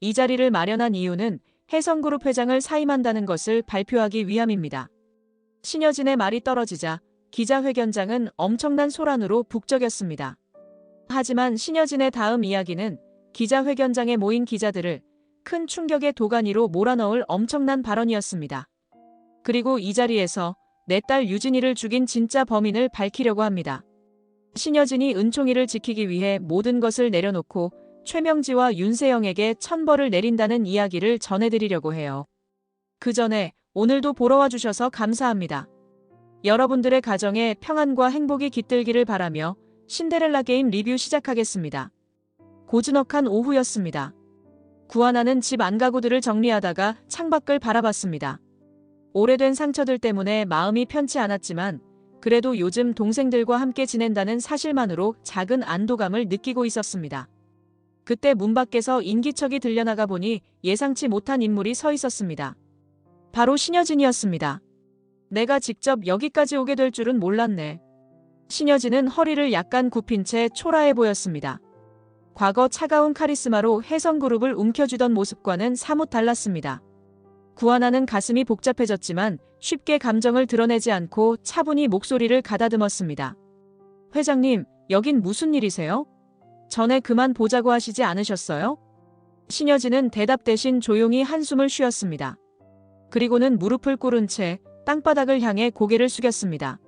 이 자리를 마련한 이유는 혜성그룹 회장을 사임한다는 것을 발표하기 위함입니다. 신여진의 말이 떨어지자 기자회견장은 엄청난 소란으로 북적였습니다. 하지만 신여진의 다음 이야기는 기자회견장에 모인 기자들을 큰 충격의 도가니로 몰아넣을 엄청난 발언이었습니다. 그리고 이 자리에서 내 딸 유진이를 죽인 진짜 범인을 밝히려고 합니다. 신여진이 은총이를 지키기 위해 모든 것을 내려놓고 최명지와 윤세영에게 천벌을 내린다는 이야기를 전해드리려고 해요. 그 전에 오늘도 보러 와주셔서 감사합니다. 여러분들의 가정에 평안과 행복이 깃들기를 바라며 신데렐라 게임 리뷰 시작하겠습니다. 고즈넉한 오후였습니다. 구하나는 집 안가구들을 정리하다가 창밖을 바라봤습니다. 오래된 상처들 때문에 마음이 편치 않았지만 그래도 요즘 동생들과 함께 지낸다는 사실만으로 작은 안도감을 느끼고 있었습니다. 그때 문 밖에서 인기척이 들려나가 보니 예상치 못한 인물이 서 있었습니다. 바로 신여진이었습니다. 내가 직접 여기까지 오게 될 줄은 몰랐네. 신여진은 허리를 약간 굽힌 채 초라해 보였습니다. 과거 차가운 카리스마로 혜성그룹을 움켜쥐던 모습과는 사뭇 달랐습니다. 구하나는 가슴이 복잡해졌지만 쉽게 감정을 드러내지 않고 차분히 목소리를 가다듬었습니다. 회장님, 여긴 무슨 일이세요? 전에 그만 보자고 하시지 않으셨어요? 신여진은 대답 대신 조용히 한숨을 쉬었습니다. 그리고는 무릎을 꿇은 채 땅바닥을 향해 고개를 숙였습니다.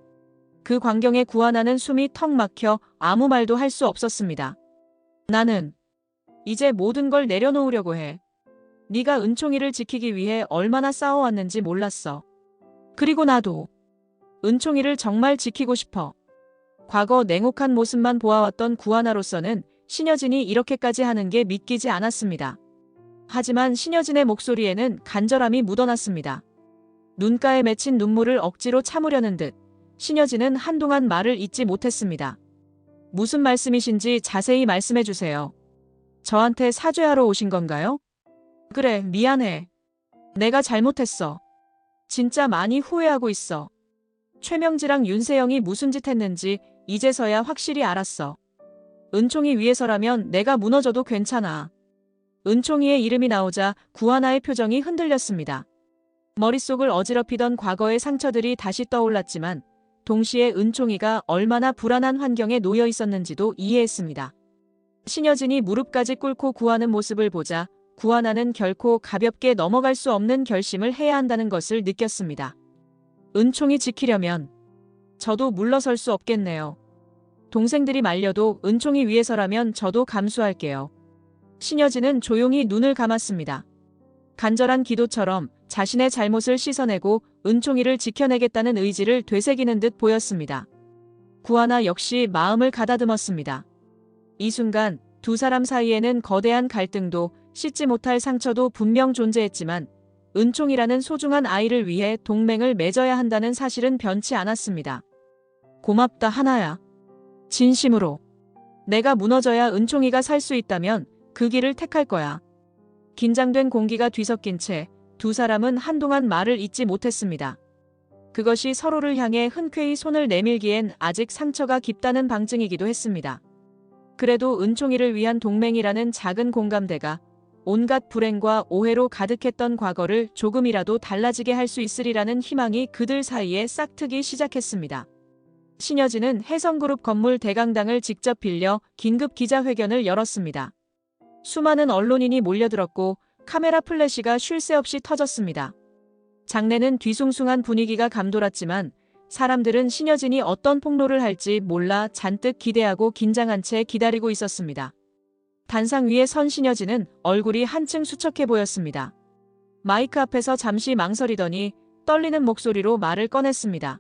그 광경에 구하나는 숨이 턱 막혀 아무 말도 할 수 없었습니다. 나는 이제 모든 걸 내려놓으려고 해. 네가 은총이를 지키기 위해 얼마나 싸워왔는지 몰랐어. 그리고 나도 은총이를 정말 지키고 싶어. 과거 냉혹한 모습만 보아왔던 구하나로서는 신여진이 이렇게까지 하는 게 믿기지 않았습니다. 하지만 신여진의 목소리에는 간절함이 묻어났습니다. 눈가에 맺힌 눈물을 억지로 참으려는 듯 신여진은 한동안 말을 잇지 못했습니다. 무슨 말씀이신지 자세히 말씀해 주세요. 저한테 사죄하러 오신 건가요? 그래, 미안해. 내가 잘못했어. 진짜 많이 후회하고 있어. 최명지랑 윤세영이 무슨 짓 했는지 이제서야 확실히 알았어. 은총이 위해서라면 내가 무너져도 괜찮아. 은총이의 이름이 나오자 구하나의 표정이 흔들렸습니다. 머릿속을 어지럽히던 과거의 상처들이 다시 떠올랐지만 동시에 은총이가 얼마나 불안한 환경에 놓여 있었는지도 이해했습니다. 신여진이 무릎까지 꿇고 구하는 모습을 보자 구하나는 결코 가볍게 넘어갈 수 없는 결심을 해야 한다는 것을 느꼈습니다. 은총이 지키려면 저도 물러설 수 없겠네요. 동생들이 말려도 은총이 위해서라면 저도 감수할게요. 신여진은 조용히 눈을 감았습니다. 간절한 기도처럼 자신의 잘못을 씻어내고 은총이를 지켜내겠다는 의지를 되새기는 듯 보였습니다. 구하나 역시 마음을 가다듬었습니다. 이 순간 두 사람 사이에는 거대한 갈등도 씻지 못할 상처도 분명 존재했지만 은총이라는 소중한 아이를 위해 동맹을 맺어야 한다는 사실은 변치 않았습니다. 고맙다 하나야. 진심으로. 내가 무너져야 은총이가 살 수 있다면 그 길을 택할 거야. 긴장된 공기가 뒤섞인 채 두 사람은 한동안 말을 잇지 못했습니다. 그것이 서로를 향해 흔쾌히 손을 내밀기엔 아직 상처가 깊다는 방증이기도 했습니다. 그래도 은총이를 위한 동맹이라는 작은 공감대가 온갖 불행과 오해로 가득했던 과거를 조금이라도 달라지게 할 수 있으리라는 희망이 그들 사이에 싹트기 시작했습니다. 신여진은 혜성그룹 건물 대강당을 직접 빌려 긴급 기자회견을 열었습니다. 수많은 언론인이 몰려들었고 카메라 플래시가 쉴 새 없이 터졌습니다. 장내는 뒤숭숭한 분위기가 감돌았지만 사람들은 신여진이 어떤 폭로를 할지 몰라 잔뜩 기대하고 긴장한 채 기다리고 있었습니다. 단상 위에 선 신여진은 얼굴이 한층 수척해 보였습니다. 마이크 앞에서 잠시 망설이더니 떨리는 목소리로 말을 꺼냈습니다.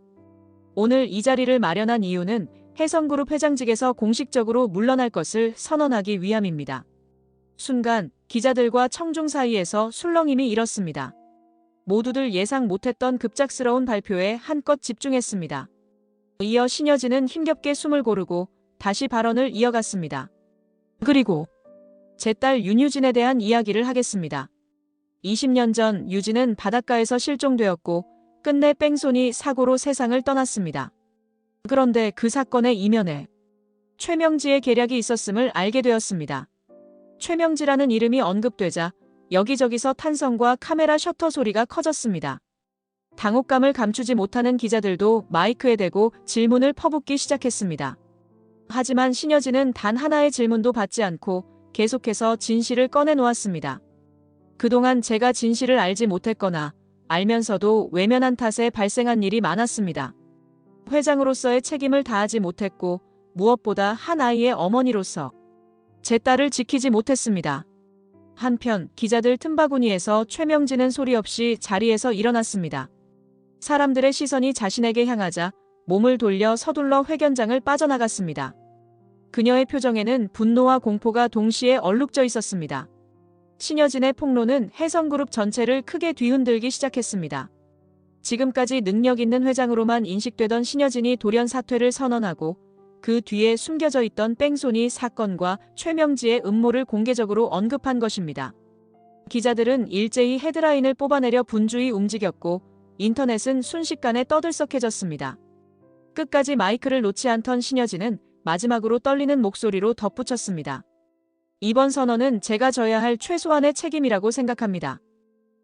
오늘 이 자리를 마련한 이유는 혜성그룹 회장직에서 공식적으로 물러날 것을 선언하기 위함입니다. 순간 기자들과 청중 사이에서 술렁임이 일었습니다. 모두들 예상 못했던 급작스러운 발표에 한껏 집중했습니다. 이어 신여진은 힘겹게 숨을 고르고 다시 발언을 이어갔습니다. 그리고 제 딸 윤유진에 대한 이야기를 하겠습니다. 20년 전 유진은 바닷가에서 실종되었고 끝내 뺑소니 사고로 세상을 떠났습니다. 그런데 그 사건의 이면에 최명지의 계략이 있었음을 알게 되었습니다. 최명지라는 이름이 언급되자 여기저기서 탄성과 카메라 셔터 소리가 커졌습니다. 당혹감을 감추지 못하는 기자들도 마이크에 대고 질문을 퍼붓기 시작했습니다. 하지만 신여진은 단 하나의 질문도 받지 않고 계속해서 진실을 꺼내놓았습니다. 그동안 제가 진실을 알지 못했거나 알면서도 외면한 탓에 발생한 일이 많았습니다. 회장으로서의 책임을 다하지 못했고 무엇보다 한 아이의 어머니로서 제 딸을 지키지 못했습니다. 한편 기자들 틈바구니에서 최명진은 소리 없이 자리에서 일어났습니다. 사람들의 시선이 자신에게 향하자 몸을 돌려 서둘러 회견장을 빠져나갔습니다. 그녀의 표정에는 분노와 공포가 동시에 얼룩져 있었습니다. 신여진의 폭로는 혜성그룹 전체를 크게 뒤흔들기 시작했습니다. 지금까지 능력 있는 회장으로만 인식되던 신여진이 돌연 사퇴를 선언하고 그 뒤에 숨겨져 있던 뺑소니 사건과 최명지의 음모를 공개적으로 언급한 것입니다. 기자들은 일제히 헤드라인을 뽑아내려 분주히 움직였고 인터넷은 순식간에 떠들썩해졌습니다. 끝까지 마이크를 놓지 않던 신여진은 마지막으로 떨리는 목소리로 덧붙였습니다. 이번 선언은 제가 져야 할 최소한의 책임이라고 생각합니다.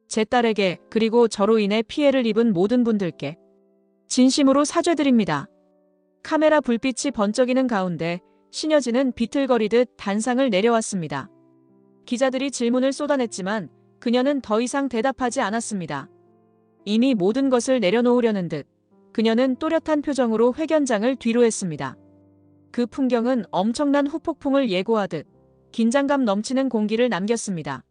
제 딸에게 그리고 저로 인해 피해를 입은 모든 분들께 진심으로 사죄드립니다. 카메라 불빛이 번쩍이는 가운데 신여진은 비틀거리듯 단상을 내려왔습니다. 기자들이 질문을 쏟아냈지만 그녀는 더 이상 대답하지 않았습니다. 이미 모든 것을 내려놓으려는 듯 그녀는 또렷한 표정으로 회견장을 뒤로 했습니다. 그 풍경은 엄청난 후폭풍을 예고하듯 긴장감 넘치는 공기를 남겼습니다.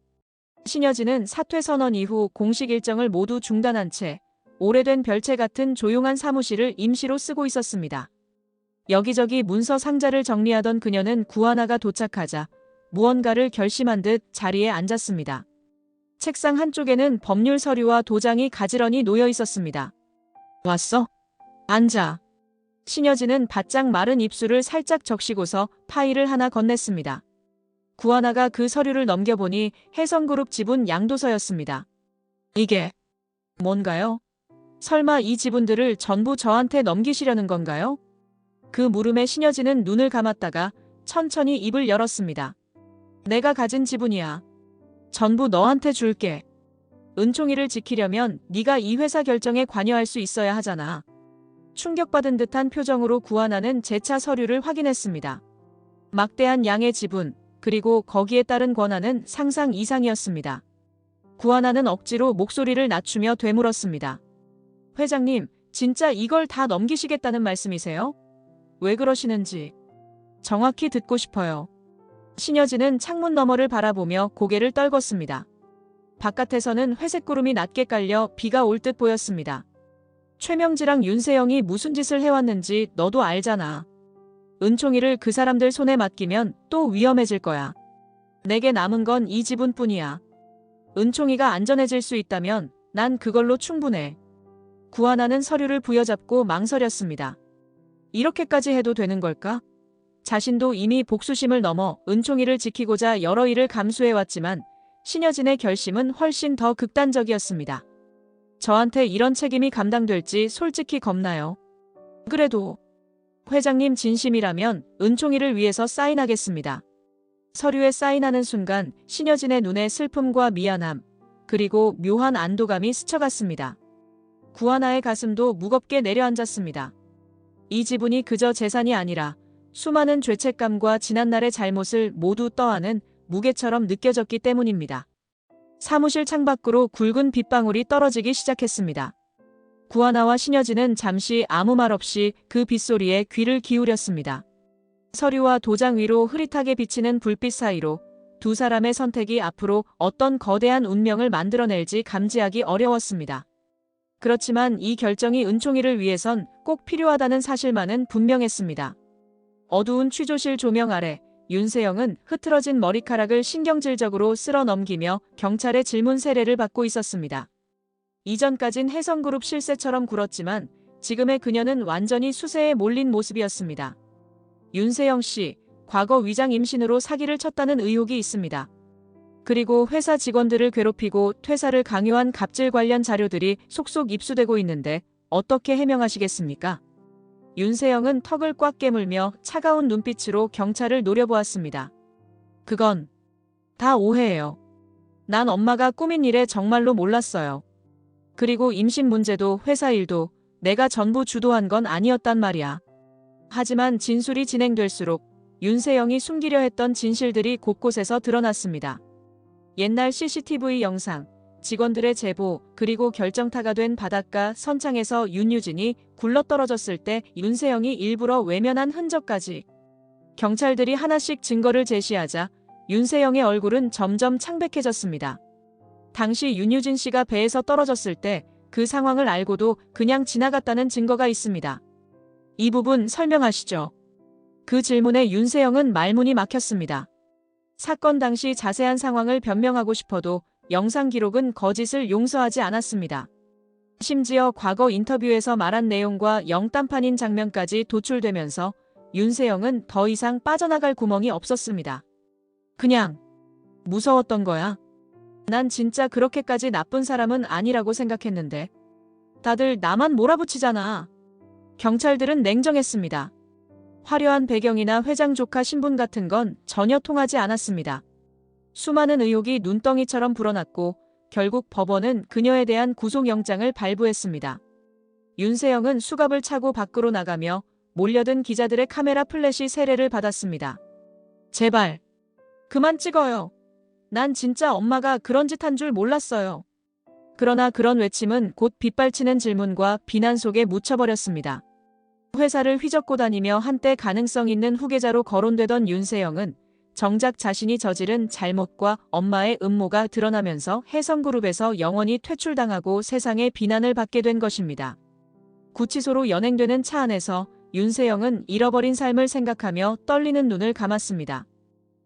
신여진은 사퇴 선언 이후 공식 일정을 모두 중단한 채 오래된 별채 같은 조용한 사무실을 임시로 쓰고 있었습니다. 여기저기 문서 상자를 정리하던 그녀는 구하나가 도착하자 무언가를 결심한 듯 자리에 앉았습니다. 책상 한쪽에는 법률 서류와 도장이 가지런히 놓여 있었습니다. 왔어? 앉아. 신여진은 바짝 마른 입술을 살짝 적시고서 파일을 하나 건넸습니다. 구하나가 그 서류를 넘겨보니 혜성그룹 지분 양도서였습니다. 이게 뭔가요? 설마 이 지분들을 전부 저한테 넘기시려는 건가요? 그 물음에 신여진은 눈을 감았다가 천천히 입을 열었습니다. 내가 가진 지분이야. 전부 너한테 줄게. 은총이를 지키려면 네가 이 회사 결정에 관여할 수 있어야 하잖아. 충격받은 듯한 표정으로 구하나는 재차 서류를 확인했습니다. 막대한 양의 지분, 그리고 거기에 따른 권한은 상상 이상이었습니다. 구하나는 억지로 목소리를 낮추며 되물었습니다. 회장님, 진짜 이걸 다 넘기시겠다는 말씀이세요? 왜 그러시는지 정확히 듣고 싶어요. 신여진은 창문 너머를 바라보며 고개를 떨궜습니다. 바깥에서는 회색 구름이 낮게 깔려 비가 올 듯 보였습니다. 최명지랑 윤세영이 무슨 짓을 해왔는지 너도 알잖아. 은총이를 그 사람들 손에 맡기면 또 위험해질 거야. 내게 남은 건 이 지분뿐이야. 은총이가 안전해질 수 있다면 난 그걸로 충분해. 구하나는 서류를 부여잡고 망설였습니다. 이렇게까지 해도 되는 걸까? 자신도 이미 복수심을 넘어 은총이를 지키고자 여러 일을 감수해왔지만 신여진의 결심은 훨씬 더 극단적이었습니다. 저한테 이런 책임이 감당될지 솔직히 겁나요. 그래도 회장님 진심이라면 은총이를 위해서 사인하겠습니다. 서류에 사인하는 순간 신여진의 눈에 슬픔과 미안함, 그리고 묘한 안도감이 스쳐갔습니다. 구하나의 가슴도 무겁게 내려앉았습니다. 이 지분이 그저 재산이 아니라 수많은 죄책감과 지난날의 잘못을 모두 떠안은 무게처럼 느껴졌기 때문입니다. 사무실 창밖으로 굵은 빗방울이 떨어지기 시작했습니다. 구하나와 신여진은 잠시 아무 말 없이 그 빗소리에 귀를 기울였습니다. 서류와 도장 위로 흐릿하게 비치는 불빛 사이로 두 사람의 선택이 앞으로 어떤 거대한 운명을 만들어낼지 감지하기 어려웠습니다. 그렇지만 이 결정이 은총이를 위해선 꼭 필요하다는 사실만은 분명했습니다. 어두운 취조실 조명 아래 윤세영은 흐트러진 머리카락을 신경질적으로 쓸어 넘기며 경찰의 질문 세례를 받고 있었습니다. 이전까진 혜성그룹 실세처럼 굴었지만 지금의 그녀는 완전히 수세에 몰린 모습이었습니다. 윤세영 씨, 과거 위장 임신으로 사기를 쳤다는 의혹이 있습니다. 그리고 회사 직원들을 괴롭히고 퇴사를 강요한 갑질 관련 자료들이 속속 입수되고 있는데 어떻게 해명하시겠습니까? 윤세영은 턱을 꽉 깨물며 차가운 눈빛으로 경찰을 노려보았습니다. 그건 다 오해예요. 난 엄마가 꾸민 일에 정말로 몰랐어요. 그리고 임신 문제도 회사 일도 내가 전부 주도한 건 아니었단 말이야. 하지만 진술이 진행될수록 윤세영이 숨기려 했던 진실들이 곳곳에서 드러났습니다. 옛날 CCTV 영상, 직원들의 제보, 그리고 결정타가 된 바닷가 선창에서 윤유진이 굴러떨어졌을 때 윤세영이 일부러 외면한 흔적까지. 경찰들이 하나씩 증거를 제시하자 윤세영의 얼굴은 점점 창백해졌습니다. 당시 윤유진 씨가 배에서 떨어졌을 때 그 상황을 알고도 그냥 지나갔다는 증거가 있습니다. 이 부분 설명하시죠. 그 질문에 윤세영은 말문이 막혔습니다. 사건 당시 자세한 상황을 변명하고 싶어도 영상 기록은 거짓을 용서하지 않았습니다. 심지어 과거 인터뷰에서 말한 내용과 영딴판인 장면까지 도출되면서 윤세영은 더 이상 빠져나갈 구멍이 없었습니다. 그냥 무서웠던 거야. 난 진짜 그렇게까지 나쁜 사람은 아니라고 생각했는데 다들 나만 몰아붙이잖아. 경찰들은 냉정했습니다. 화려한 배경이나 회장 조카 신분 같은 건 전혀 통하지 않았습니다. 수많은 의혹이 눈덩이처럼 불어났고 결국 법원은 그녀에 대한 구속영장을 발부했습니다. 윤세영은 수갑을 차고 밖으로 나가며 몰려든 기자들의 카메라 플래시 세례를 받았습니다. 제발 그만 찍어요. 난 진짜 엄마가 그런 짓 한 줄 몰랐어요. 그러나 그런 외침은 곧 빗발치는 질문과 비난 속에 묻혀버렸습니다. 회사를 휘젓고 다니며 한때 가능성 있는 후계자로 거론되던 윤세영은 정작 자신이 저지른 잘못과 엄마의 음모가 드러나면서 혜성그룹에서 영원히 퇴출당하고 세상의 비난을 받게 된 것입니다. 구치소로 연행되는 차 안에서 윤세영은 잃어버린 삶을 생각하며 떨리는 눈을 감았습니다.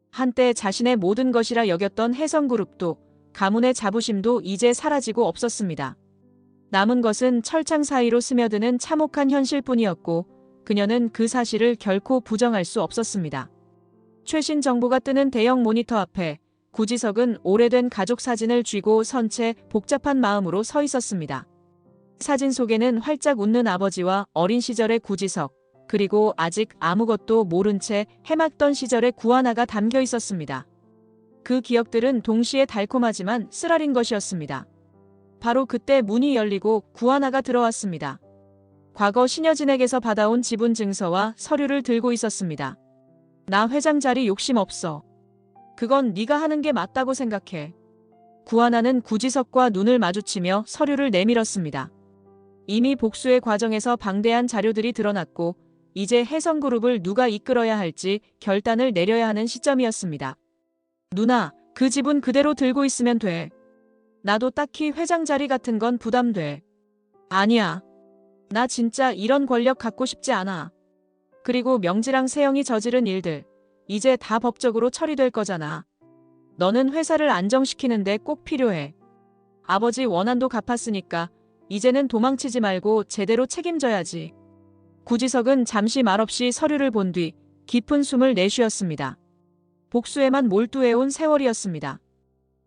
한때 자신의 모든 것이라 여겼던 혜성그룹도 가문의 자부심도 이제 사라지고 없었습니다. 남은 것은 철창 사이로 스며드는 참혹한 현실뿐이었고 그녀는 그 사실을 결코 부정할 수 없었습니다. 최신 정보가 뜨는 대형 모니터 앞에 구지석은 오래된 가족 사진을 쥐고 선 채 복잡한 마음으로 서 있었습니다. 사진 속에는 활짝 웃는 아버지와 어린 시절의 구지석, 그리고 아직 아무것도 모른 채 해맑던 시절의 구하나가 담겨 있었습니다. 그 기억들은 동시에 달콤하지만 쓰라린 것이었습니다. 바로 그때 문이 열리고 구하나가 들어왔습니다. 과거 신여진에게서 받아온 지분 증서와 서류를 들고 있었습니다. 나 회장 자리 욕심 없어. 그건 네가 하는 게 맞다고 생각해. 구하나는 구지석과 눈을 마주치며 서류를 내밀었습니다. 이미 복수의 과정에서 방대한 자료들이 드러났고 이제 혜성그룹을 누가 이끌어야 할지 결단을 내려야 하는 시점이었습니다. 누나, 그 지분 그대로 들고 있으면 돼. 나도 딱히 회장 자리 같은 건 부담돼. 아니야. 나 진짜 이런 권력 갖고 싶지 않아. 그리고 명지랑 세영이 저지른 일들, 이제 다 법적으로 처리될 거잖아. 너는 회사를 안정시키는데 꼭 필요해. 아버지 원한도 갚았으니까 이제는 도망치지 말고 제대로 책임져야지. 구지석은 잠시 말없이 서류를 본 뒤 깊은 숨을 내쉬었습니다. 복수에만 몰두해온 세월이었습니다.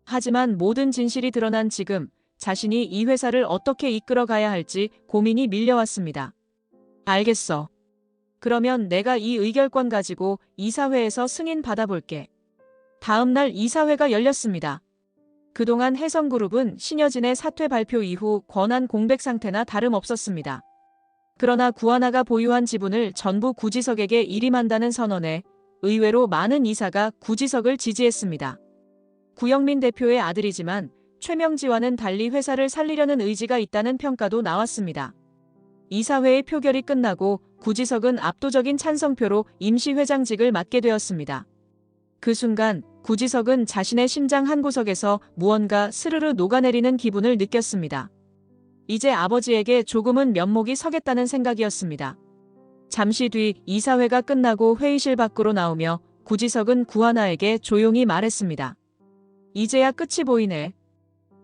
하지만 모든 진실이 드러난 지금 자신이 이 회사를 어떻게 이끌어가야 할지 고민이 밀려왔습니다. 알겠어. 그러면 내가 이 의결권 가지고 이사회에서 승인 받아볼게. 다음 날 이사회가 열렸습니다. 그동안 혜성그룹은 신여진의 사퇴 발표 이후 권한 공백 상태나 다름없었습니다. 그러나 구하나가 보유한 지분을 전부 구지석에게 일임한다는 선언에 의외로 많은 이사가 구지석을 지지했습니다. 구영민 대표의 아들이지만 최명지와는 달리 회사를 살리려는 의지가 있다는 평가도 나왔습니다. 이사회의 표결이 끝나고 구지석은 압도적인 찬성표로 임시회장직을 맡게 되었습니다. 그 순간 구지석은 자신의 심장 한 구석에서 무언가 스르르 녹아내리는 기분을 느꼈습니다. 이제 아버지에게 조금은 면목이 서겠다는 생각이었습니다. 잠시 뒤 이사회가 끝나고 회의실 밖으로 나오며 구지석은 구하나에게 조용히 말했습니다. 이제야 끝이 보이네.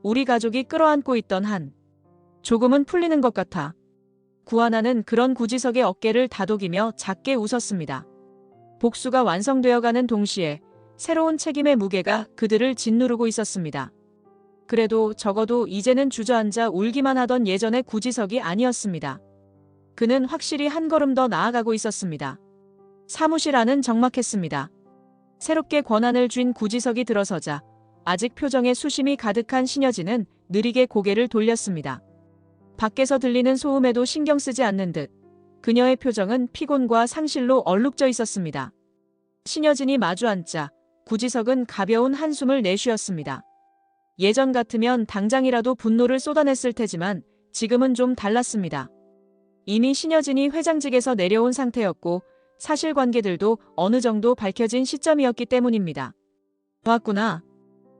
우리 가족이 끌어안고 있던 한 조금은 풀리는 것 같아. 구하나는 그런 구지석의 어깨를 다독이며 작게 웃었습니다. 복수가 완성되어가는 동시에 새로운 책임의 무게가 그들을 짓누르고 있었습니다. 그래도 적어도 이제는 주저앉아 울기만 하던 예전의 구지석이 아니었습니다. 그는 확실히 한 걸음 더 나아가고 있었습니다. 사무실 안은 적막했습니다. 새롭게 권한을 쥔 구지석이 들어서자 아직 표정에 수심이 가득한 신여진은 느리게 고개를 돌렸습니다. 밖에서 들리는 소음에도 신경 쓰지 않는 듯 그녀의 표정은 피곤과 상실로 얼룩져 있었습니다. 신여진이 마주 앉자 구지석은 가벼운 한숨을 내쉬었습니다. 예전 같으면 당장이라도 분노를 쏟아냈을 테지만 지금은 좀 달랐습니다. 이미 신여진이 회장직에서 내려온 상태였고 사실관계들도 어느 정도 밝혀진 시점이었기 때문입니다. 왔구나.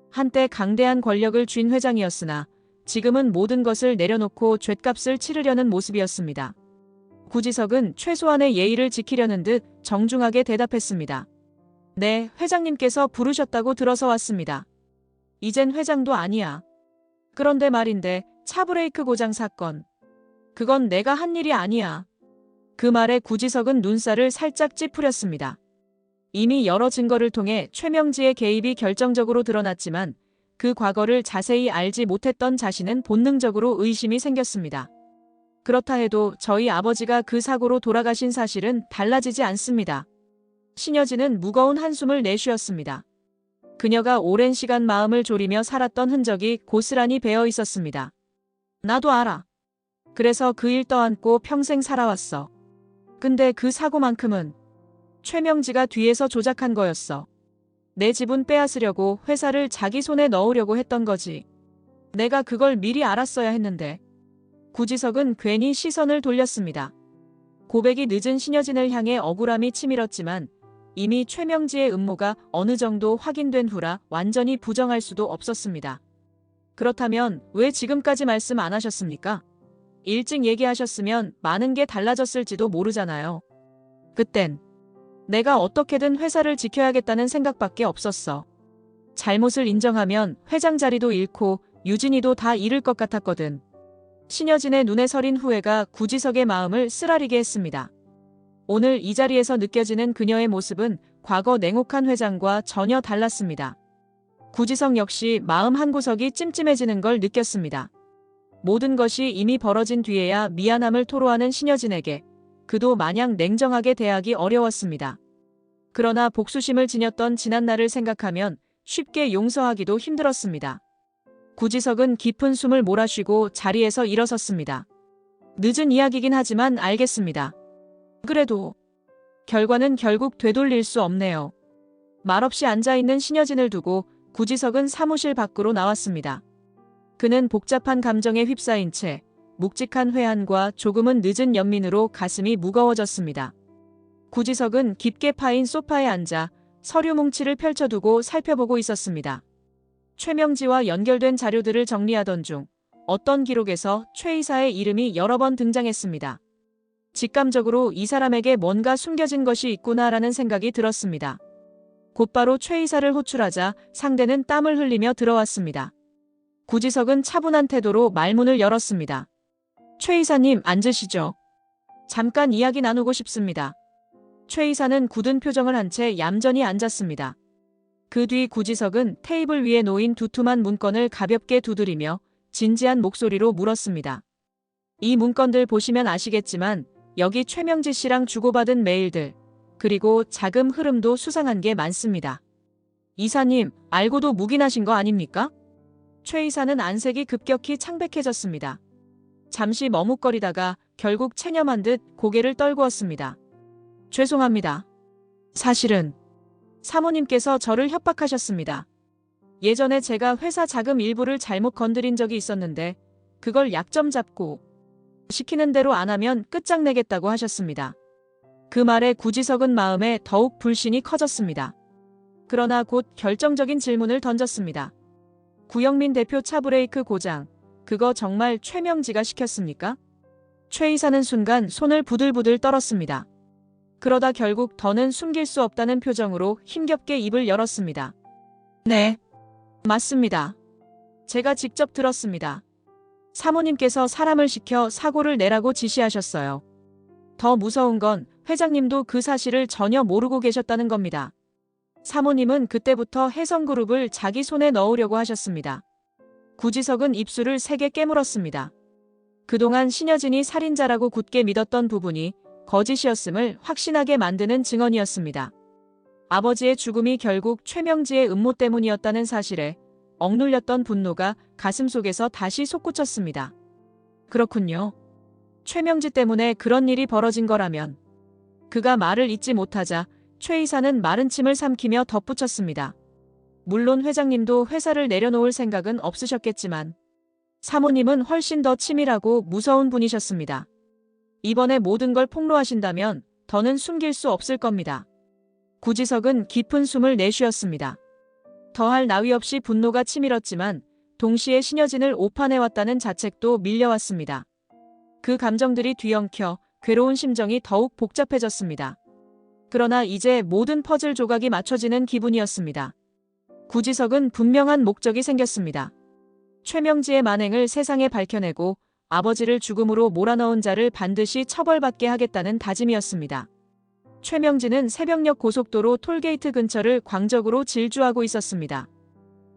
한때 강대한 권력을 쥔 회장이었으나 지금은 모든 것을 내려놓고 죗값을 치르려는 모습이었습니다. 구지석은 최소한의 예의를 지키려는 듯 정중하게 대답했습니다. 네, 회장님께서 부르셨다고 들어서 왔습니다. 이젠 회장도 아니야. 그런데 말인데 차브레이크 고장 사건. 그건 내가 한 일이 아니야. 그 말에 구지석은 눈살을 살짝 찌푸렸습니다. 이미 여러 증거를 통해 최명지의 개입이 결정적으로 드러났지만 그 과거를 자세히 알지 못했던 자신은 본능적으로 의심이 생겼습니다. 그렇다 해도 저희 아버지가 그 사고로 돌아가신 사실은 달라지지 않습니다. 신여진은 무거운 한숨을 내쉬었습니다. 그녀가 오랜 시간 마음을 졸이며 살았던 흔적이 고스란히 배어 있었습니다. 나도 알아. 그래서 그 일 떠안고 평생 살아왔어. 근데 그 사고만큼은 최명지가 뒤에서 조작한 거였어. 내 지분 빼앗으려고 회사를 자기 손에 넣으려고 했던 거지. 내가 그걸 미리 알았어야 했는데. 구지석은 괜히 시선을 돌렸습니다. 고백이 늦은 신여진을 향해 억울함이 치밀었지만 이미 최명지의 음모가 어느 정도 확인된 후라 완전히 부정할 수도 없었습니다. 그렇다면 왜 지금까지 말씀 안 하셨습니까? 일찍 얘기하셨으면 많은 게 달라졌을지도 모르잖아요. 그땐 내가 어떻게든 회사를 지켜야겠다는 생각밖에 없었어. 잘못을 인정하면 회장 자리도 잃고 유진이도 다 잃을 것 같았거든. 신여진의 눈에 서린 후회가 구지석의 마음을 쓰라리게 했습니다. 오늘 이 자리에서 느껴지는 그녀의 모습은 과거 냉혹한 회장과 전혀 달랐습니다. 구지석 역시 마음 한구석이 찜찜해지는 걸 느꼈습니다. 모든 것이 이미 벌어진 뒤에야 미안함을 토로하는 신여진에게 그도 마냥 냉정하게 대하기 어려웠습니다. 그러나 복수심을 지녔던 지난날을 생각하면 쉽게 용서하기도 힘들었습니다. 구지석은 깊은 숨을 몰아쉬고 자리에서 일어섰습니다. 늦은 이야기긴 하지만 알겠습니다. 그래도 결과는 결국 되돌릴 수 없네요. 말없이 앉아있는 신여진을 두고 구지석은 사무실 밖으로 나왔습니다. 그는 복잡한 감정에 휩싸인 채 묵직한 회한과 조금은 늦은 연민으로 가슴이 무거워졌습니다. 구지석은 깊게 파인 소파에 앉아 서류 뭉치를 펼쳐두고 살펴보고 있었습니다. 최명지와 연결된 자료들을 정리하던 중 어떤 기록에서 최 이사의 이름이 여러 번 등장했습니다. 직감적으로 이 사람에게 뭔가 숨겨진 것이 있구나라는 생각이 들었습니다. 곧바로 최 이사를 호출하자 상대는 땀을 흘리며 들어왔습니다. 구지석은 차분한 태도로 말문을 열었습니다. 최 이사님 앉으시죠. 잠깐 이야기 나누고 싶습니다. 최 이사는 굳은 표정을 한 채 얌전히 앉았습니다. 그 뒤 구지석은 테이블 위에 놓인 두툼한 문건을 가볍게 두드리며 진지한 목소리로 물었습니다. 이 문건들 보시면 아시겠지만 여기 최명지 씨랑 주고받은 메일들, 그리고 자금 흐름도 수상한 게 많습니다. 이사님, 알고도 묵인하신 거 아닙니까? 최 이사는 안색이 급격히 창백해졌습니다. 잠시 머뭇거리다가 결국 체념한 듯 고개를 떨구었습니다. 죄송합니다. 사실은 사모님께서 저를 협박하셨습니다. 예전에 제가 회사 자금 일부를 잘못 건드린 적이 있었는데 그걸 약점 잡고 시키는 대로 안 하면 끝장내겠다고 하셨습니다. 그 말에 구지석은 마음에 더욱 불신이 커졌습니다. 그러나 곧 결정적인 질문을 던졌습니다. 구영민 대표 차브레이크 고장, 그거 정말 최명지가 시켰습니까? 최 이사는 순간 손을 부들부들 떨었습니다. 그러다 결국 더는 숨길 수 없다는 표정으로 힘겹게 입을 열었습니다. 네, 맞습니다. 제가 직접 들었습니다. 사모님께서 사람을 시켜 사고를 내라고 지시하셨어요. 더 무서운 건 회장님도 그 사실을 전혀 모르고 계셨다는 겁니다. 사모님은 그때부터 해성그룹을 자기 손에 넣으려고 하셨습니다. 구지석은 입술을 세게 깨물었습니다. 그동안 신여진이 살인자라고 굳게 믿었던 부분이 거짓이었음을 확신하게 만드는 증언이었습니다. 아버지의 죽음이 결국 최명지의 음모 때문이었다는 사실에 억눌렸던 분노가 가슴속에서 다시 솟구쳤습니다. 그렇군요. 최명지 때문에 그런 일이 벌어진 거라면. 그가 말을 잇지 못하자 최 이사는 마른 침을 삼키며 덧붙였습니다. 물론 회장님도 회사를 내려놓을 생각은 없으셨겠지만 사모님은 훨씬 더 치밀하고 무서운 분이셨습니다. 이번에 모든 걸 폭로하신다면 더는 숨길 수 없을 겁니다. 구지석은 깊은 숨을 내쉬었습니다. 더할 나위 없이 분노가 치밀었지만 동시에 신여진을 오판해왔다는 자책도 밀려왔습니다. 그 감정들이 뒤엉켜 괴로운 심정이 더욱 복잡해졌습니다. 그러나 이제 모든 퍼즐 조각이 맞춰지는 기분이었습니다. 구지석은 분명한 목적이 생겼습니다. 최명지의 만행을 세상에 밝혀내고 아버지를 죽음으로 몰아넣은 자를 반드시 처벌받게 하겠다는 다짐이었습니다. 최명지는 새벽녘 고속도로 톨게이트 근처를 광적으로 질주하고 있었습니다.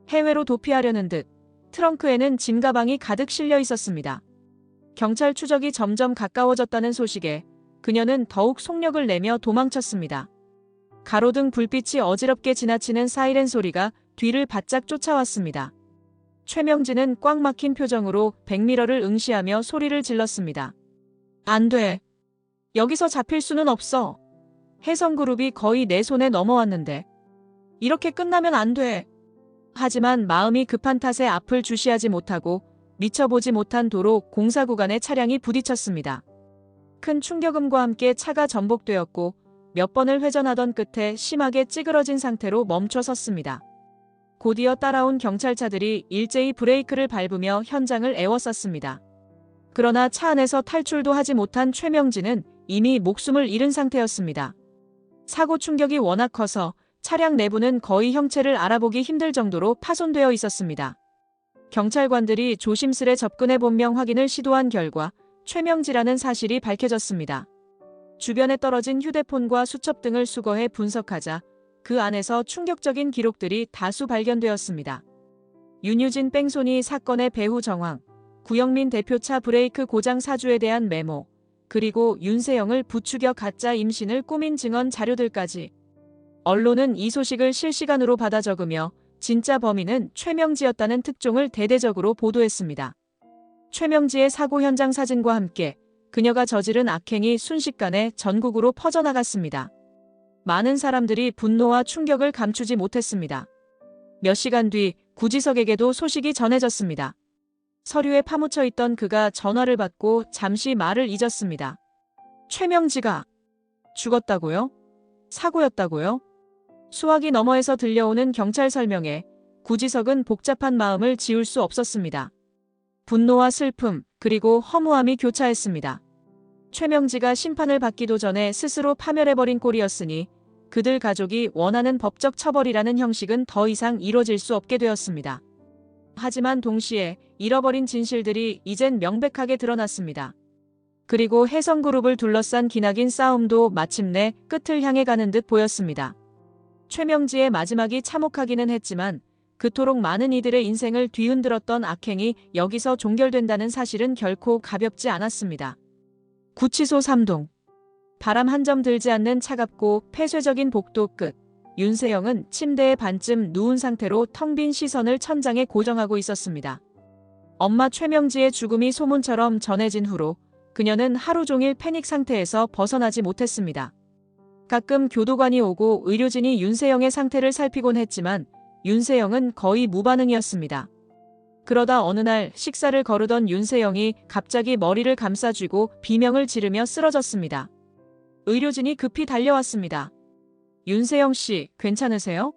해외로 도피하려는 듯 트렁크에는 짐가방이 가득 실려 있었습니다. 경찰 추적이 점점 가까워졌다는 소식에 그녀는 더욱 속력을 내며 도망쳤습니다. 가로등 불빛이 어지럽게 지나치는 사이렌 소리가 뒤를 바짝 쫓아왔습니다. 최명지는 꽉 막힌 표정으로 백미러를 응시하며 소리를 질렀습니다. 안 돼. 여기서 잡힐 수는 없어. 해성그룹이 거의 내 손에 넘어왔는데. 이렇게 끝나면 안 돼. 하지만 마음이 급한 탓에 앞을 주시하지 못하고 미쳐보지 못한 도로 공사 구간에 차량이 부딪혔습니다. 큰 충격음과 함께 차가 전복되었고 몇 번을 회전하던 끝에 심하게 찌그러진 상태로 멈춰 섰습니다. 곧이어 따라온 경찰차들이 일제히 브레이크를 밟으며 현장을 에워쌌습니다. 그러나 차 안에서 탈출도 하지 못한 최명지는 이미 목숨을 잃은 상태였습니다. 사고 충격이 워낙 커서 차량 내부는 거의 형체를 알아보기 힘들 정도로 파손되어 있었습니다. 경찰관들이 조심스레 접근해 본명 확인을 시도한 결과 최명지라는 사실이 밝혀졌습니다. 주변에 떨어진 휴대폰과 수첩 등을 수거해 분석하자 그 안에서 충격적인 기록들이 다수 발견되었습니다. 윤유진 뺑소니 사건의 배후 정황, 구영민 대표 차 브레이크 고장 사주에 대한 메모, 그리고 윤세영을 부추겨 가짜 임신을 꾸민 증언 자료들까지. 언론은 이 소식을 실시간으로 받아 적으며 진짜 범인은 최명지였다는 특종을 대대적으로 보도했습니다. 최명지의 사고 현장 사진과 함께 그녀가 저지른 악행이 순식간에 전국으로 퍼져나갔습니다. 많은 사람들이 분노와 충격을 감추지 못했습니다. 몇 시간 뒤 구지석에게도 소식이 전해졌습니다. 서류에 파묻혀 있던 그가 전화를 받고 잠시 말을 잊었습니다. 최명지가 죽었다고요? 사고였다고요? 수화기 너머에서 들려오는 경찰 설명에 구지석은 복잡한 마음을 지울 수 없었습니다. 분노와 슬픔, 그리고 허무함이 교차했습니다. 최명지가 심판을 받기도 전에 스스로 파멸해버린 꼴이었으니 그들 가족이 원하는 법적 처벌이라는 형식은 더 이상 이뤄질 수 없게 되었습니다. 하지만 동시에 잃어버린 진실들이 이젠 명백하게 드러났습니다. 그리고 해성그룹을 둘러싼 기나긴 싸움도 마침내 끝을 향해 가는 듯 보였습니다. 최명지의 마지막이 참혹하기는 했지만 그토록 많은 이들의 인생을 뒤흔들었던 악행이 여기서 종결된다는 사실은 결코 가볍지 않았습니다. 구치소 3동. 바람 한 점 들지 않는 차갑고 폐쇄적인 복도 끝. 윤세영은 침대에 반쯤 누운 상태로 텅 빈 시선을 천장에 고정하고 있었습니다. 엄마 최명지의 죽음이 소문처럼 전해진 후로 그녀는 하루 종일 패닉 상태에서 벗어나지 못했습니다. 가끔 교도관이 오고 의료진이 윤세영의 상태를 살피곤 했지만 윤세영은 거의 무반응이었습니다. 그러다 어느 날 식사를 거르던 윤세영이 갑자기 머리를 감싸쥐고 비명을 지르며 쓰러졌습니다. 의료진이 급히 달려왔습니다. 윤세영 씨, 괜찮으세요?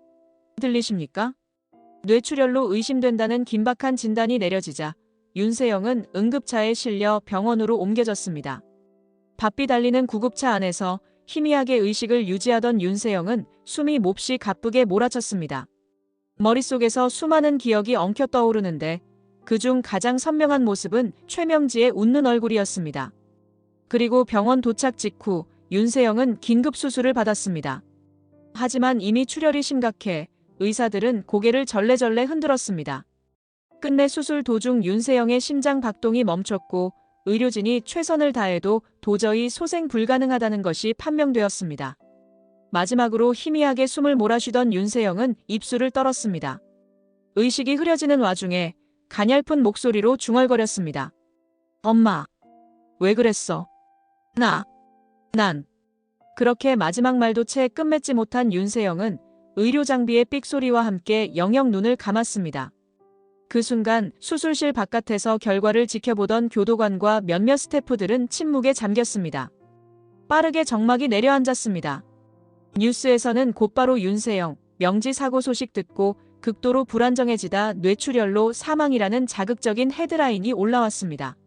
들리십니까? 뇌출혈로 의심된다는 긴박한 진단이 내려지자 윤세영은 응급차에 실려 병원으로 옮겨졌습니다. 바삐 달리는 구급차 안에서 희미하게 의식을 유지하던 윤세영은 숨이 몹시 가쁘게 몰아쳤습니다. 머릿속에서 수많은 기억이 엉켜 떠오르는데 그중 가장 선명한 모습은 최명지의 웃는 얼굴이었습니다. 그리고 병원 도착 직후 윤세영은 긴급 수술을 받았습니다. 하지만 이미 출혈이 심각해 의사들은 고개를 절레절레 흔들었습니다. 끝내 수술 도중 윤세영의 심장 박동이 멈췄고 의료진이 최선을 다해도 도저히 소생 불가능하다는 것이 판명되었습니다. 마지막으로 희미하게 숨을 몰아쉬던 윤세영은 입술을 떨었습니다. 의식이 흐려지는 와중에 가냘픈 목소리로 중얼거렸습니다. 엄마, 왜 그랬어? 난. 그렇게 마지막 말도 채 끝맺지 못한 윤세영은 의료 장비의 삑소리와 함께 영영 눈을 감았습니다. 그 순간 수술실 바깥에서 결과를 지켜보던 교도관과 몇몇 스태프들은 침묵에 잠겼습니다. 빠르게 정막이 내려앉았습니다. 뉴스에서는 곧바로 윤세영, 명지 사고 소식 듣고 극도로 불안정해지다 뇌출혈로 사망이라는 자극적인 헤드라인이 올라왔습니다.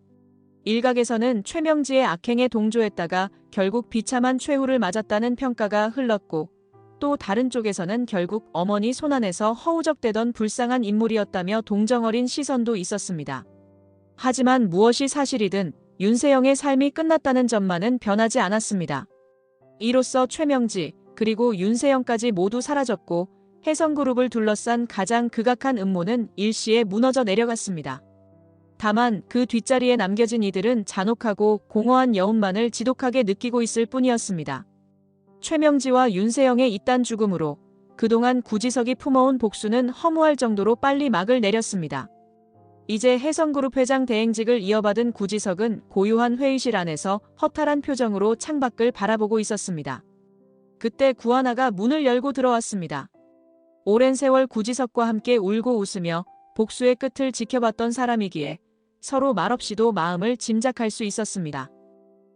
일각에서는 최명지의 악행에 동조했다가 결국 비참한 최후를 맞았다는 평가가 흘렀고, 또 다른 쪽에서는 결국 어머니 손안에서 허우적대던 불쌍한 인물이었다며 동정어린 시선도 있었습니다. 하지만 무엇이 사실이든 윤세영의 삶이 끝났다는 점만은 변하지 않았습니다. 이로써 최명지, 그리고 윤세영까지 모두 사라졌고 혜성그룹을 둘러싼 가장 극악한 음모는 일시에 무너져 내려갔습니다. 다만 그 뒷자리에 남겨진 이들은 잔혹하고 공허한 여운만을 지독하게 느끼고 있을 뿐이었습니다. 최명지와 윤세영의 잇단 죽음으로 그동안 구지석이 품어온 복수는 허무할 정도로 빨리 막을 내렸습니다. 이제 혜성그룹 회장 대행직을 이어받은 구지석은 고요한 회의실 안에서 허탈한 표정으로 창밖을 바라보고 있었습니다. 그때 구하나가 문을 열고 들어왔습니다. 오랜 세월 구지석과 함께 울고 웃으며 복수의 끝을 지켜봤던 사람이기에 서로 말없이도 마음을 짐작할 수 있었습니다.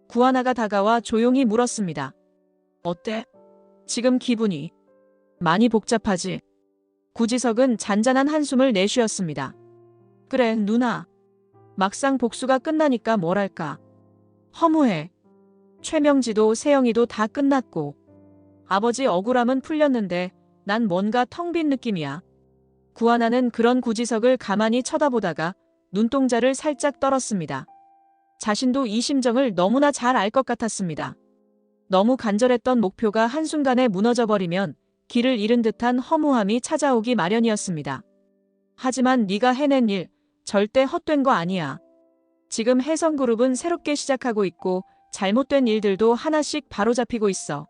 구하나가 다가와 조용히 물었습니다. 어때? 지금 기분이 많이 복잡하지? 구지석은 잔잔한 한숨을 내쉬었습니다. 그래, 누나. 막상 복수가 끝나니까 뭐랄까. 허무해. 최명지도 세영이도 다 끝났고. 아버지 억울함은 풀렸는데 난 뭔가 텅 빈 느낌이야. 구하나는 그런 구지석을 가만히 쳐다보다가 눈동자를 살짝 떨었습니다. 자신도 이 심정을 너무나 잘 알 것 같았습니다. 너무 간절했던 목표가 한순간에 무너져버리면 길을 잃은 듯한 허무함이 찾아오기 마련이었습니다. 하지만 네가 해낸 일 절대 헛된 거 아니야. 지금 혜성그룹은 새롭게 시작하고 있고 잘못된 일들도 하나씩 바로잡히고 있어.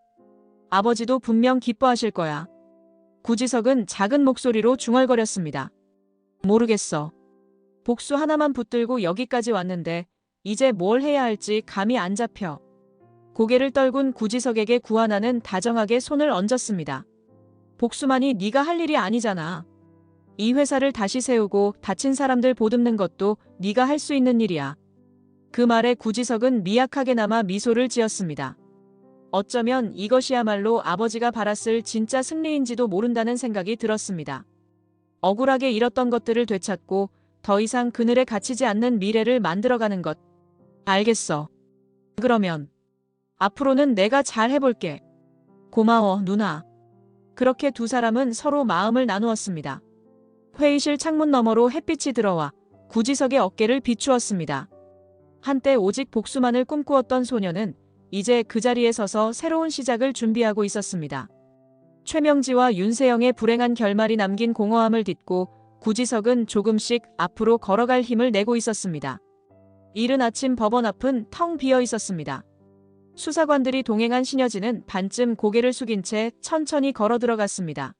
아버지도 분명 기뻐하실 거야. 구지석은 작은 목소리로 중얼거렸습니다. 모르겠어. 복수 하나만 붙들고 여기까지 왔는데 이제 뭘 해야 할지 감이 안 잡혀. 고개를 떨군 구지석에게 구하나는 다정하게 손을 얹었습니다. 복수만이 네가 할 일이 아니잖아. 이 회사를 다시 세우고 다친 사람들 보듬는 것도 네가 할 수 있는 일이야. 그 말에 구지석은 미약하게나마 미소를 지었습니다. 어쩌면 이것이야말로 아버지가 바랐을 진짜 승리인지도 모른다는 생각이 들었습니다. 억울하게 잃었던 것들을 되찾고 더 이상 그늘에 갇히지 않는 미래를 만들어가는 것. 알겠어. 그러면 앞으로는 내가 잘 해볼게. 고마워, 누나. 그렇게 두 사람은 서로 마음을 나누었습니다. 회의실 창문 너머로 햇빛이 들어와 구지석의 어깨를 비추었습니다. 한때 오직 복수만을 꿈꾸었던 소녀는 이제 그 자리에 서서 새로운 시작을 준비하고 있었습니다. 최명지와 윤세영의 불행한 결말이 남긴 공허함을 딛고 구지석은 조금씩 앞으로 걸어갈 힘을 내고 있었습니다. 이른 아침 법원 앞은 텅 비어 있었습니다. 수사관들이 동행한 신여진은 반쯤 고개를 숙인 채 천천히 걸어 들어갔습니다.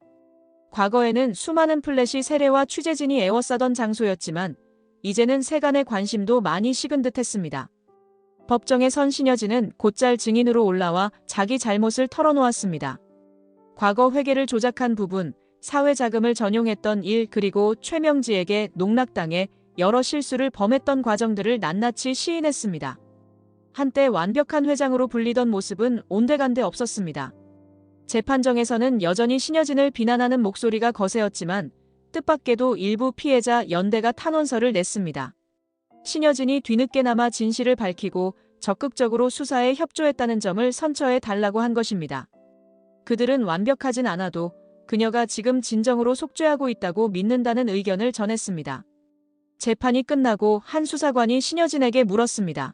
과거에는 수많은 플래시 세례와 취재진이 에워싸던 장소였지만 이제는 세간의 관심도 많이 식은 듯했습니다. 법정에 선 신여진은 곧잘 증인으로 올라와 자기 잘못을 털어놓았습니다. 과거 회계를 조작한 부분, 사회 자금을 전용했던 일, 그리고 최명지에게 농락당해 여러 실수를 범했던 과정들을 낱낱이 시인했습니다. 한때 완벽한 회장으로 불리던 모습은 온데간데 없었습니다. 재판정에서는 여전히 신여진을 비난하는 목소리가 거세었지만 뜻밖에도 일부 피해자 연대가 탄원서를 냈습니다. 신여진이 뒤늦게나마 진실을 밝히고 적극적으로 수사에 협조했다는 점을 선처해 달라고 한 것입니다. 그들은 완벽하진 않아도 그녀가 지금 진정으로 속죄하고 있다고 믿는다는 의견을 전했습니다. 재판이 끝나고 한 수사관이 신여진에게 물었습니다.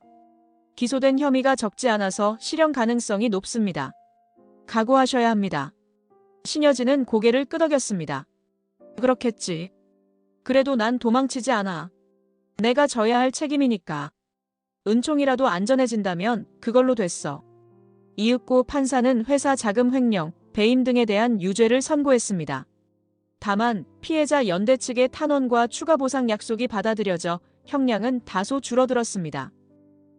기소된 혐의가 적지 않아서 실형 가능성이 높습니다. 각오하셔야 합니다. 신여진은 고개를 끄덕였습니다. 그렇겠지. 그래도 난 도망치지 않아. 내가 져야 할 책임이니까. 은총이라도 안전해진다면 그걸로 됐어. 이윽고 판사는 회사 자금 횡령, 배임 등에 대한 유죄를 선고했습니다. 다만 피해자 연대 측의 탄원과 추가 보상 약속이 받아들여져 형량은 다소 줄어들었습니다.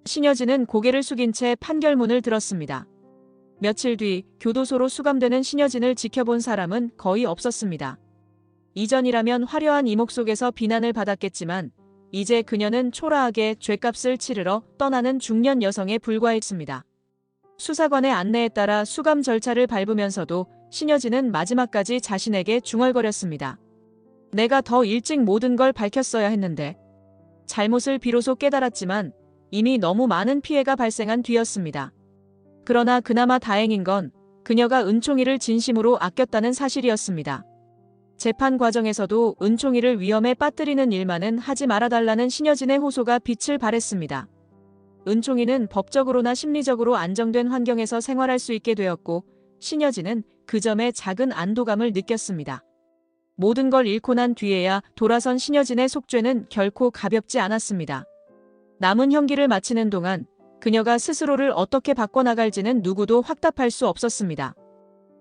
신여진은 고개를 숙인 채 판결문을 들었습니다. 며칠 뒤 교도소로 수감되는 신여진을 지켜본 사람은 거의 없었습니다. 이전이라면 화려한 이목 속에서 비난을 받았겠지만 이제 그녀는 초라하게 죗값을 치르러 떠나는 중년 여성에 불과했습니다. 수사관의 안내에 따라 수감 절차를 밟으면서도 신여진은 마지막까지 자신에게 중얼거렸습니다. 내가 더 일찍 모든 걸 밝혔어야 했는데. 잘못을 비로소 깨달았지만 이미 너무 많은 피해가 발생한 뒤였습니다. 그러나 그나마 다행인 건 그녀가 은총이를 진심으로 아꼈다는 사실이었습니다. 재판 과정에서도 은총이를 위험에 빠뜨리는 일만은 하지 말아달라는 신여진의 호소가 빛을 발했습니다. 은총이는 법적으로나 심리적으로 안정된 환경에서 생활할 수 있게 되었고 신여진은 그 점에 작은 안도감을 느꼈습니다. 모든 걸 잃고 난 뒤에야 돌아선 신여진의 속죄는 결코 가볍지 않았습니다. 남은 형기를 마치는 동안 그녀가 스스로를 어떻게 바꿔나갈지는 누구도 확답할 수 없었습니다.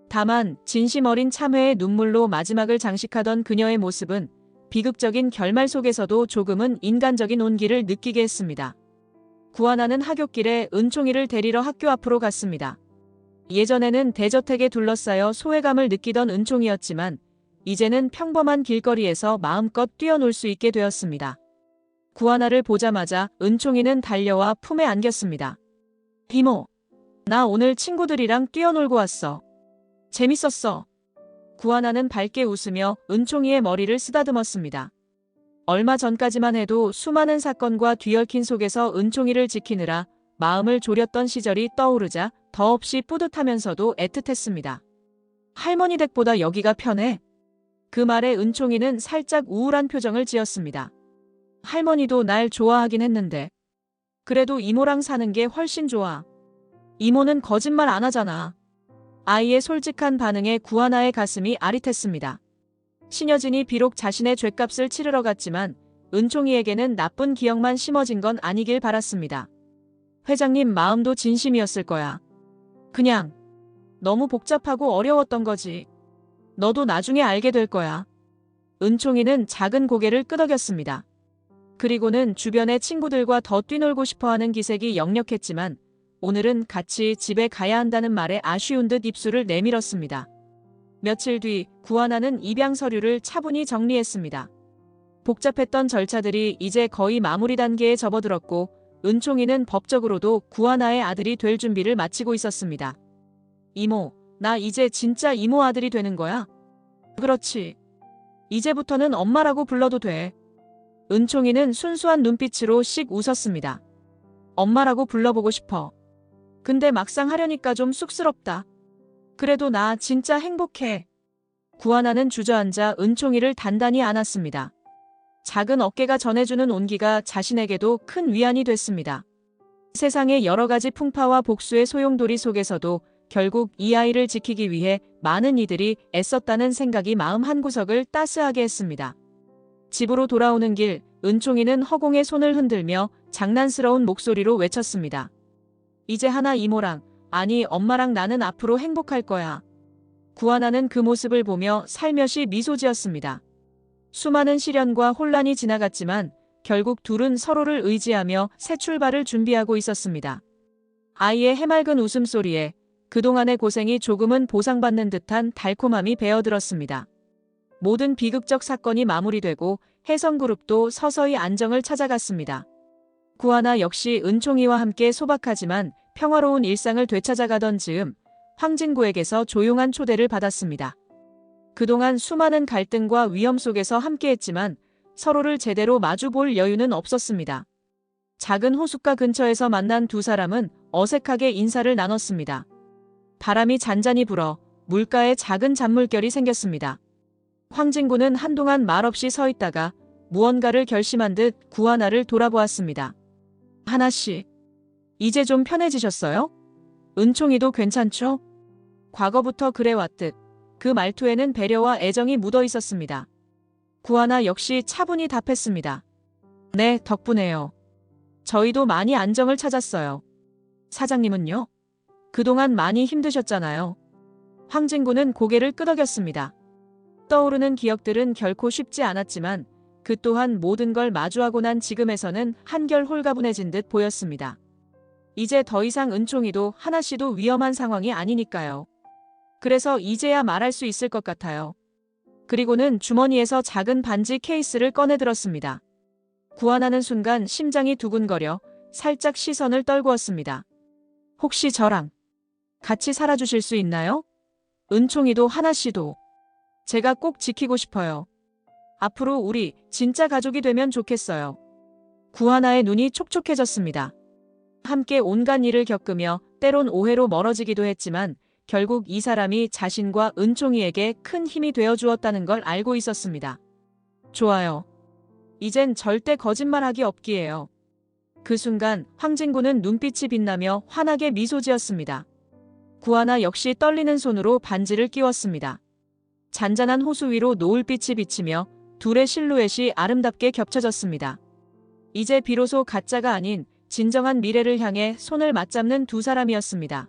다만 진심 어린 참회의 눈물로 마지막을 장식하던 그녀의 모습은 비극적인 결말 속에서도 조금은 인간적인 온기를 느끼게 했습니다. 구하나는 하굣길에 은총이를 데리러 학교 앞으로 갔습니다. 예전에는 대저택에 둘러싸여 소외감을 느끼던 은총이였지만 이제는 평범한 길거리에서 마음껏 뛰어놀 수 있게 되었습니다. 구하나를 보자마자 은총이는 달려와 품에 안겼습니다. 이모, 나 오늘 친구들이랑 뛰어놀고 왔어. 재밌었어. 구하나는 밝게 웃으며 은총이의 머리를 쓰다듬었습니다. 얼마 전까지만 해도 수많은 사건과 뒤얽힌 속에서 은총이를 지키느라 마음을 졸였던 시절이 떠오르자 더없이 뿌듯하면서도 애틋했습니다. 할머니 댁보다 여기가 편해. 그 말에 은총이는 살짝 우울한 표정을 지었습니다. 할머니도 날 좋아하긴 했는데. 그래도 이모랑 사는 게 훨씬 좋아. 이모는 거짓말 안 하잖아. 아이의 솔직한 반응에 구하나의 가슴이 아릿했습니다. 신여진이 비록 자신의 죗값을 치르러 갔지만 은총이에게는 나쁜 기억만 심어진 건 아니길 바랐습니다. 회장님 마음도 진심이었을 거야. 그냥 너무 복잡하고 어려웠던 거지. 너도 나중에 알게 될 거야. 은총이는 작은 고개를 끄덕였습니다. 그리고는 주변의 친구들과 더 뛰놀고 싶어하는 기색이 역력했지만 오늘은 같이 집에 가야 한다는 말에 아쉬운 듯 입술을 내밀었습니다. 며칠 뒤 구하나는 입양 서류를 차분히 정리했습니다. 복잡했던 절차들이 이제 거의 마무리 단계에 접어들었고 은총이는 법적으로도 구하나의 아들이 될 준비를 마치고 있었습니다. 이모, 나 이제 진짜 이모 아들이 되는 거야? 그렇지. 이제부터는 엄마라고 불러도 돼. 은총이는 순수한 눈빛으로 씩 웃었습니다. 엄마라고 불러보고 싶어. 근데 막상 하려니까 좀 쑥스럽다. 그래도 나 진짜 행복해. 구하나는 주저앉아 은총이를 단단히 안았습니다. 작은 어깨가 전해주는 온기가 자신에게도 큰 위안이 됐습니다. 세상의 여러 가지 풍파와 복수의 소용돌이 속에서도 결국 이 아이를 지키기 위해 많은 이들이 애썼다는 생각이 마음 한구석을 따스하게 했습니다. 집으로 돌아오는 길, 은총이는 허공에 손을 흔들며 장난스러운 목소리로 외쳤습니다. 이제 하나 이모랑, 아니 엄마랑 나는 앞으로 행복할 거야. 구하나는 그 모습을 보며 살며시 미소 지었습니다. 수많은 시련과 혼란이 지나갔지만 결국 둘은 서로를 의지하며 새 출발을 준비하고 있었습니다. 아이의 해맑은 웃음소리에 그동안의 고생이 조금은 보상받는 듯한 달콤함이 배어들었습니다. 모든 비극적 사건이 마무리되고 혜성그룹도 서서히 안정을 찾아갔습니다. 구하나 역시 은총이와 함께 소박하지만 평화로운 일상을 되찾아가던 즈음 황진구에게서 조용한 초대를 받았습니다. 그동안 수많은 갈등과 위험 속에서 함께했지만 서로를 제대로 마주볼 여유는 없었습니다. 작은 호숫가 근처에서 만난 두 사람은 어색하게 인사를 나눴습니다. 바람이 잔잔히 불어 물가에 작은 잔물결이 생겼습니다. 황진구는 한동안 말없이 서 있다가 무언가를 결심한 듯 구하나를 돌아보았습니다. 하나씨, 이제 좀 편해지셨어요? 은총이도 괜찮죠? 과거부터 그래왔듯 그 말투에는 배려와 애정이 묻어 있었습니다. 구하나 역시 차분히 답했습니다. 네, 덕분에요. 저희도 많이 안정을 찾았어요. 사장님은요? 그동안 많이 힘드셨잖아요. 황진구는 고개를 끄덕였습니다. 떠오르는 기억들은 결코 쉽지 않았지만 그 또한 모든 걸 마주하고 난 지금에서는 한결 홀가분해진 듯 보였습니다. 이제 더 이상 은총이도 하나씨도 위험한 상황이 아니니까요. 그래서 이제야 말할 수 있을 것 같아요. 그리고는 주머니에서 작은 반지 케이스를 꺼내 들었습니다. 구안하는 순간 심장이 두근거려 살짝 시선을 떨구었습니다. 혹시 저랑 같이 살아주실 수 있나요? 은총이도 하나씨도. 제가 꼭 지키고 싶어요. 앞으로 우리 진짜 가족이 되면 좋겠어요. 구하나의 눈이 촉촉해졌습니다. 함께 온갖 일을 겪으며 때론 오해로 멀어지기도 했지만 결국 이 사람이 자신과 은총이에게 큰 힘이 되어주었다는 걸 알고 있었습니다. 좋아요. 이젠 절대 거짓말하기 없기에요. 그 순간 황진구는 눈빛이 빛나며 환하게 미소 지었습니다. 구하나 역시 떨리는 손으로 반지를 끼웠습니다. 잔잔한 호수 위로 노을빛이 비치며 둘의 실루엣이 아름답게 겹쳐졌습니다. 이제 비로소 가짜가 아닌 진정한 미래를 향해 손을 맞잡는 두 사람이었습니다.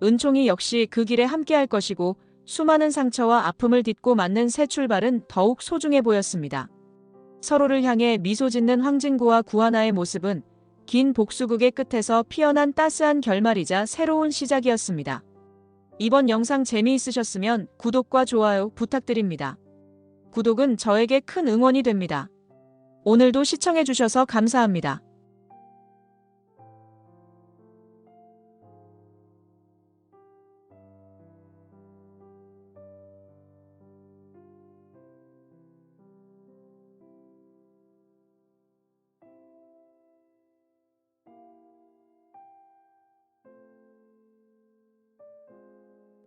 은총이 역시 그 길에 함께할 것이고 수많은 상처와 아픔을 딛고 맞는 새 출발은 더욱 소중해 보였습니다. 서로를 향해 미소 짓는 황진구와 구하나의 모습은 긴 복수극의 끝에서 피어난 따스한 결말이자 새로운 시작이었습니다. 이번 영상 재미있으셨으면 구독과 좋아요 부탁드립니다. 구독은 저에게 큰 응원이 됩니다. 오늘도 시청해주셔서 감사합니다.